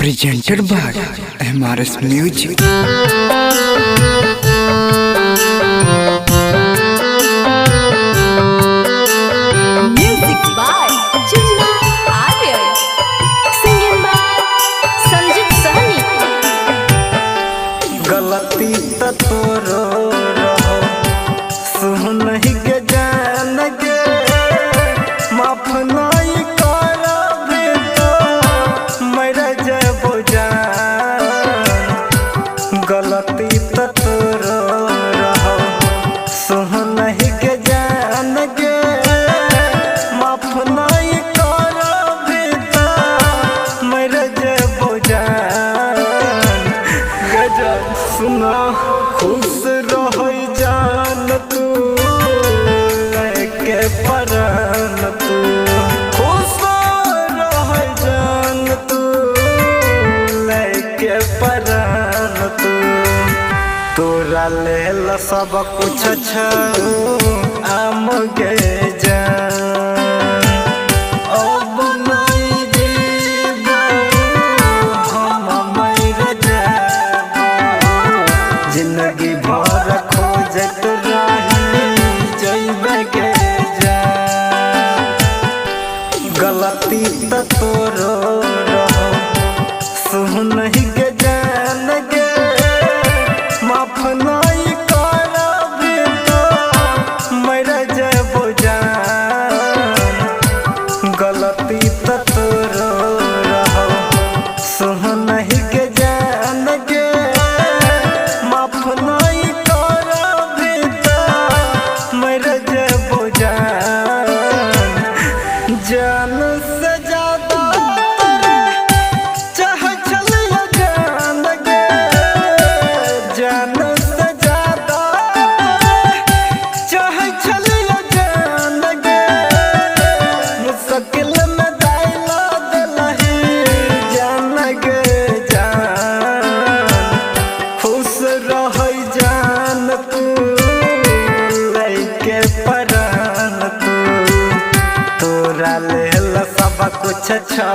presented by MRS Music. Music by Chunna Aryan. Singing by Sanjit Sahni. गलती त तोरो रहो सुन ही के जान के माफ नहीं करबे तो मर जबो जान। गलती त तोरो रहो सुन ही के जान के माफ नहीं करबे तो मर जबो जान। गजब सुना खुश रह जान तू के परान तू खुश रह जान तू के परान तू तोरा लेल सब कुछ आम गे जान। अब नहीं जीबो हम मर जाबो जिंदगी भर खोजत रही जइबे के जान। गलती त तोरो रहो सुन ही के जान गे माफ नहीं करबे तो मर जबो जान। गलती त तोरो रहो सुन ही के जान गे माफ नहीं करबे तो मर जबो जान। जान से ज्यादा चाह चलिया जान गे जान से ज्यादा चाह चलिया जान गे मुश्किल में डाला दिलही जान गे जान। खुश रह जान तू लइके परान तू तोरा लेल सब कुछ छौ